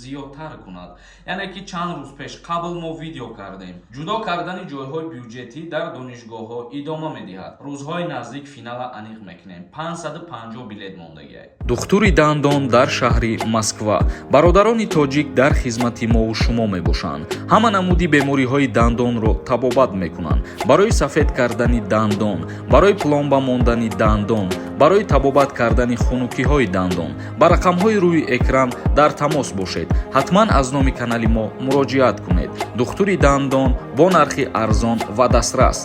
зиёдтар кунад. Яъне ки чанд рӯз пеш қабл мо видео кардем. Ҷудо кардани ҷойҳои бюҷетӣ дар донишгоҳҳо идома медиҳад. Рӯзҳои наздик финала аниқ мекунем. 550 билет мондагиаст. духтури дандон дар шаҳри Москва. бародарони тоҷик дар хизмати мову шумо мебошанд. ҳама намуди бемориҳои дандонро табобат мекунанд. барои сафед кардани дандон, барои пломба мондани дандон, барои табобат кардани хунукиҳои дандон ба рақамҳои рӯи экран дар тамос бошед. ҳатман аз номи канали мо муроҷиат кунед. духтури дандон бо нархи арзон ва дастрас.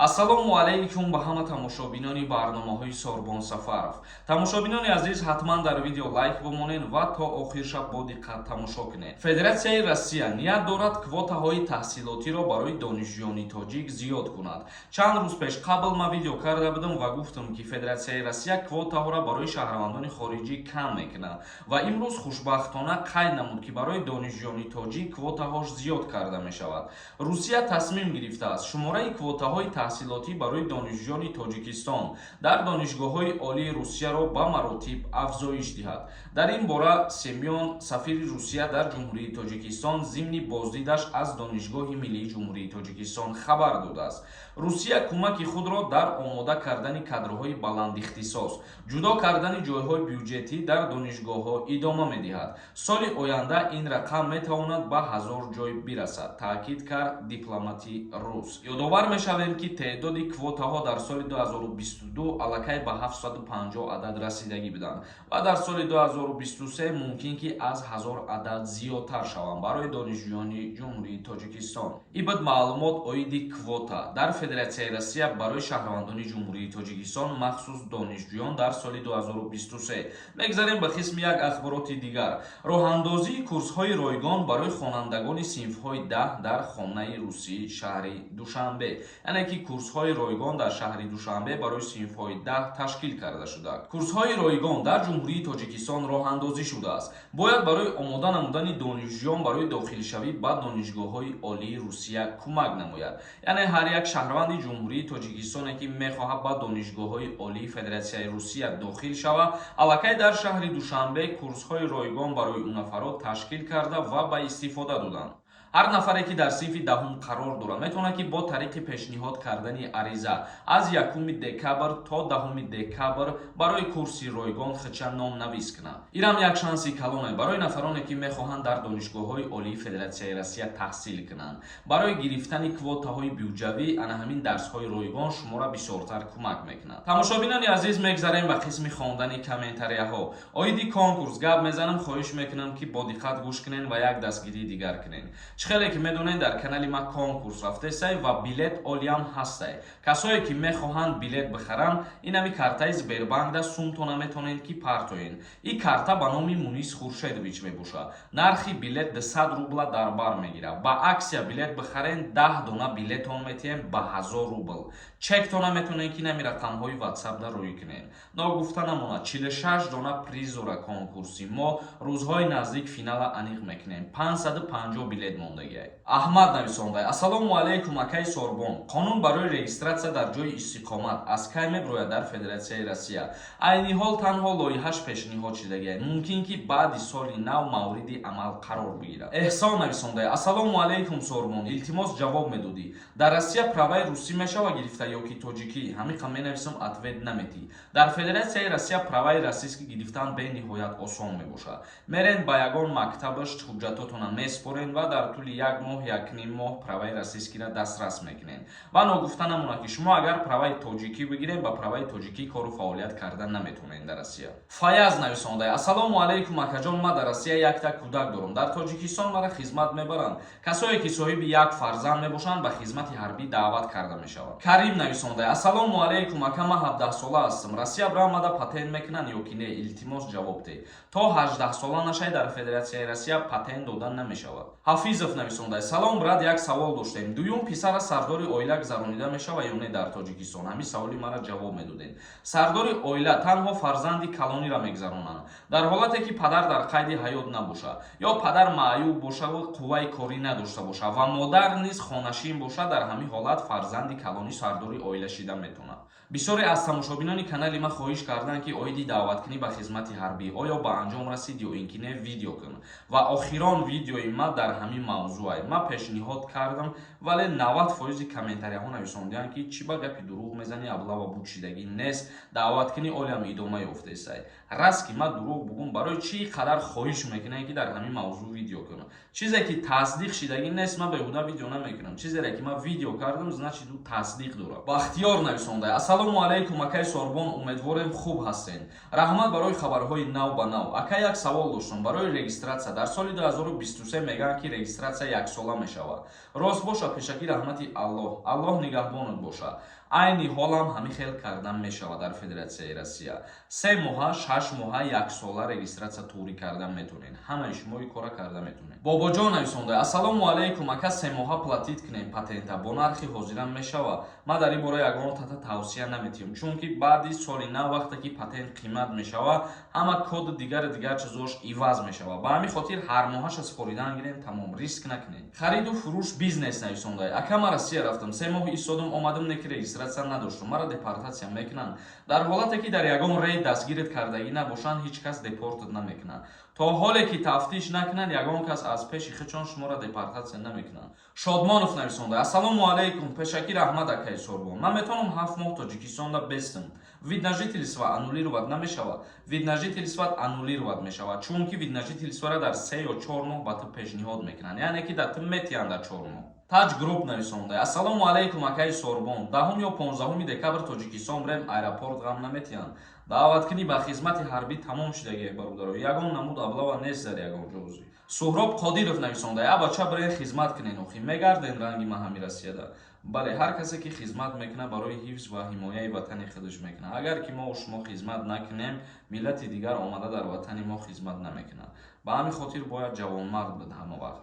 ассалому алайкум ба ҳама тамошобинони барномаҳои Сорбон Сафаров. Тамошобинони азиз, ҳатман дар видео лайк бимонед ва то охир шаб бо диққат тамошо кунед. Федератсияи Россия ният дорад квотаҳои таҳсилотиро барои донишҷӯёни тоҷик зиёд кунад. Чанд рӯз пеш қабл ман видео карда будам ва гуфтам ки Федератсияи Россия квотаҳоро барои шаҳрвандони хориҷӣ кам мекунад ва имрӯз хушбахтона қайд намуд ки барои донишҷӯёни тоҷик квотаҳош зиёд карда мешавад. Русия тасмим гирифтааст шумораи квотаҳои таҳсилотӣ барои донишҷӯёни Тоҷикистон дар донишгоҳҳои олии Русияро ба маротиб афзоиш диҳад. Дар ин бора Семён, сафири Русия дар Ҷумҳурии Тоҷикистон, зимни боздидаш аз Донишгоҳи Миллии Ҷумҳурии Тоҷикистон хабар додааст. Русия кӯмаки худро дар омода кардани кадрҳои баландихтисос, ҷудо кардани ҷойҳои бюҷетӣ дар донишгоҳҳо идома медиҳад. Соли оянда ин рақам метавонад ба 1000 ҷой бирасад, таъкид кард дипломати рус. Ёдовар мешавем ки теъдоди квотаҳо дар соли 2022 аллакай ба 750 адад расидагӣ буданд ва дар соли 2023 мумкин ки аз 1000 адад зиёдтар шаванд барои донишҷӯёни Ҷумҳурии Тоҷикистон. Ибд маълумот оиди квота дар Федератсияи Россия барои шаҳрвандони Ҷумҳурии Тоҷикистон махсус донишҷӯён дар соли 2023. Мегзарем ба қисми як ахбороти дигар. Роҳандозии курсҳои ройгон барои хонандагони синфҳои 10 дар хонаи Русӣ шаҳри Душанбе. яъне ки курсҳои ройгон дар шаҳри Душанбе барои синфҳои 10 ташкил карда шудааст. Курсҳои ройгон дар Ҷумҳурии Тоҷикистон роҳандозӣ шудааст. Бояд барои омода намудани донишҷӯён барои дохилшавӣ ба донишгоҳҳои олии Русия кӯмак намояд. яъне ҳар як шаҳрванди Ҷумҳурии Тоҷикистоне ки мехоҳад ба донишгоҳҳои олии Федератсияи Русия дохил шавад, аллакай дар шаҳри Душанбе курсҳои ройгон барои ӯ нафарот ташкил карда ва ба истифода доданд. ҳар нафаре ки дар синфи даҳум қарор дорад метавонад ки бо тариқи пешниҳод кардани ариза аз 1 декабр то 10 декабр барои курси ройгон хича номнавис кунад. Инам як шанси калоне барои нафароне ки мехоҳанд дар донишгоҳҳои олии Федератсияи Россия таҳсил кунанд. Барои гирифтани квотаҳои бюҷавӣ ана ҳамин дарсҳои ройгон шуморо бисёртар кӯмак мекунад. Тамошобинони азиз, мегзарем ба қисми хондани комментарияҳо. Оиди конкурс гап мезанам, хоҳиш мекунам ки бо диққат гӯш кунед ва як дастгирии дигар кунед. Хеле ки медонед дар канали ма конкурс рафтесай ва билет олиам ҳастай. Касое ки мехоҳанд билет бихаранд, инами картаи Сбербанкда сумтона метонед ки партоен. Ин карта ба номи Мунис Хуршедович мебошад. Нархи билет 200 рубла дар бар мегирад. Ба аксия билет бихарен 10 дона билетон метиҳем ба 1000 рубл. чектона метонед ки инами рақамҳои WhatsApp-да рӯй кунед. Ногуфта намонад 46 дона приз дора конкурси мо. Рӯзҳои наздик финала аниқ мекунем. 550 билет мондагиаст. Аҳмад нависондай: ассалому алайкум акай Сорбон. Қонун барои регистратсия дар ҷои истиқомат аз кай меброяд дар Федератсияи Россия? Айни ҳол танҳо лоиҳаш пешниҳод шудагиаст. Мумкин ки баъди соли нав мавриди амал қарор бигирад. Эҳсон нависондай: ассалому алайкум Сорбон. Илтимос ҷавоб медодӣ. Дар Россия праваи русӣ мешава гирифта ё ки тоҷикӣ? Ҳамиқа менависам, ответ наметӣ. Дар Федератсияи Россия праваи российский гирифтан бениҳоят осон мебошад. Мерен ба ягон мактабаш ҳуҷҷатотона меспорен ва дар тӯли як моҳ, якним моҳ праваи российскиро дастрас мекунед. Ва ногуфта намонад ки шумо агар праваи тоҷикӣ бигиред, ба праваи тоҷикӣ кору фаъолият карда наметавонед дар Россия. Фаяз нависондай: ассалому алайкум акаҷон, ма дар Россия якта кӯдак дорам. Дар Тоҷикистон мара хизмат мебаранд. Касое ки соҳиби як фарзанд мебошанд ба хизмати ҳарбӣ даъват карда мешавад. Карим нависондай: ассалому алайкум ака, ма 17 сола ҳастам. Россия биромада патент мекунанд ё ки не? Илтимос ҷавоб деҳ. То 18 сола нашай дар Федератсияи Россия патент дода намешавад. Ҳафизов нависондай: салом брат, як савол доштем. Дуюм писара сардори оила гузаронида мешава ё не дар Тоҷикистон? Ҳамин саволи мара ҷавоб медодед. Сардори оила танҳо фарзанди калониро мегзаронанд. Дар ҳолате ки падар дар қайди ҳаёт набошад ё падар маъюб бошад ва қувваи корӣ надошта бошад ва модар низ хонашин бошад, дар ҳамин ҳолат фарзанди калони сардори оила шида метавонад. бисёре аз тамошобинони канали ман хоҳиш карданд ки оиди даъваткунӣ ба хизмати ҳарбӣ оё ба анҷом расид ё ин ки не видео кун ва охирон видеои ман дар ҳамин мавзӯъ ман пешниҳод кардам, вале 90% комментарияҳо нависонданд ки чӣ ба гапи дурӯғ мезанӣ, аблава буд шидагӣ нест, даъваткунӣ олиам идома ёфтесай. Раст ки ман дурӯғ бугум, барои чӣ қадар хоҳиш мекунам ки дар ҳамин мавзӯъ видео кунам. Чизе ки тасдиқ шидагӣ нест, ман беҳуда видео намекунам. Чизере ки ман видео кардам, значит ӯ тасдиқ дорад. Бахтиёр нависонда: ассалому алайкум акай Сорбон, умедворем хуб ҳастен. Раҳмат барои хабарҳои нав ба нав. Акай, як савол доштам барои регистратсия. Дар соли 2023 мегӯянд ки регистратсия яксола мешавад. Рост бошад? Пешакӣ раҳмати Аллоҳ. Аллоҳ нигаҳбонат бошад. Айни ҳолам ҳамин хел кардан мешавад дар Федератсияи Россия. 3 моҳа, 6 моҳа, яксола регистратсия турӣ кардан метавонед. Ҳамаи шумо ин кора карда метавонед. Бобоҷон нависонда: ассалому алайкум ака, 3 моҳа платит кунем патента бо нархи ҳозиран мешавад? Ман дар ин бора ягон тавсия наметиҳам, чунки баъди соли нав вақте ки патент қимат мешавад, ҳама код дигар чизош иваз мешавад. Ба ҳамин хотир ҳар моҳаша супоридан гирем, тамом, риск накунед. Хариду фурӯш бизнес нависонда: ака, ман Россия рафтам, 3 моҳ истодам, омадам, не ки регистратсия надоштам, мара депортатсия мекунанд. Дар ҳолате ки дар ягон рейд дастгирит кардагӣ набошанд, ҳеҷ кас депортат намекунад. То ҳоле ки тафтиш накунанд, ягон кас аз пеши хичон шуморо депортатсия намекунанд. Шодмонов нависонда: ассалому алайкум, пешакӣ раҳмат акай Сорбон. Ман метавонам 7 моҳ Тоҷикистонда бестам. Вид на жительство аннулировать намешавад. Вид на жительство аннулировать мешавад, чунки вид на жительствора дар 3 ё 4 моҳ ба ту пешниҳод мекунанд, яъне ки дар ту метиҳанд дар 4 моҳ. Таҷ груп нависонда: ассалому алайкум акай Сорбон, 10 ё 15 декабр Тоҷикистон брем, аэропорт ғам наметиҳанд. Даъваткунӣ ба хизмати ҳарбӣ тамом шидагие бародаро, ягон намуд аблава нест дар ягон ҷозӣ. Суҳроб Қодиров нависонда: я бача брем хизмат кунен, охи мегарден ранги маҳами Россияда. Бале, ҳар касе ки хизмат мекуна барои ҳифз ва ҳимояи ватани худаш мекуна. Агар ки мо шумо хизмат накунем, миллати дигар омада дар ватани мо хизмат намекунад. ба ҳамин хотир бояд ҷавонмард буд ҳама вақт.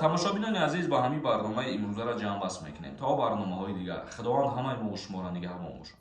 Тамошобинони азиз, ба ҳамин барномаи имрӯзара ҷамъ бас мекунем. То барномаҳои дигар, худованд ҳамаи мо шуморо нигаҳбон бошад.